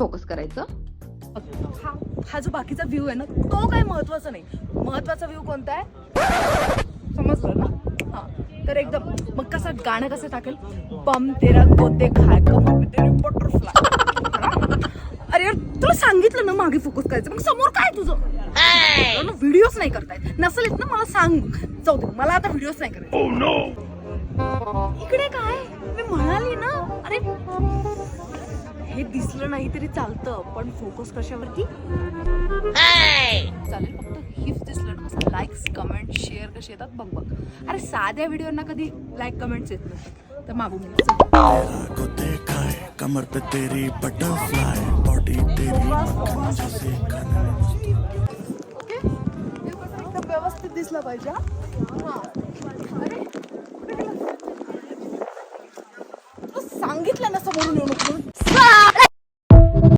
Focus करायचं. हा जो बाकीचा व्ह्यू आहे ना तो काही महत्वाचा नाही. महत्वाचा व्ह्यू कोणता आहे समजलं ना. हा तर एकदम मग कसं गाणं कसं टाकेल, बम तेरा गोते खाय कमर में तेरी बटरफ्लाय. अरे यार तुला सांगितलं ना मागे फोकस करायचं, मग समोर काय तुझं व्हिडिओच नाही करतायत. नसेल येत ना मला सांग, जाऊ दे मला आता व्हिडिओच नाही करायचे. इकडे काय मी म्हणाली ना. अरे हे दिसलं नाही तरी चालतं, पण फोकस कशावरती चालेल. फक्त हिच दिसलं ना कसं लाईक्स कमेंट शेअर कसे येतात बघ बघ. अरे साध्या व्हिडिओना कधी लाईक कमेंट्स येत नसतात, तर मागून कमर पे तेरी बटरफ्लाई बॉडी तेरी मक्खन जैसे खाना. ओके एकदम व्यवस्थित दिसलं पाहिजे. हा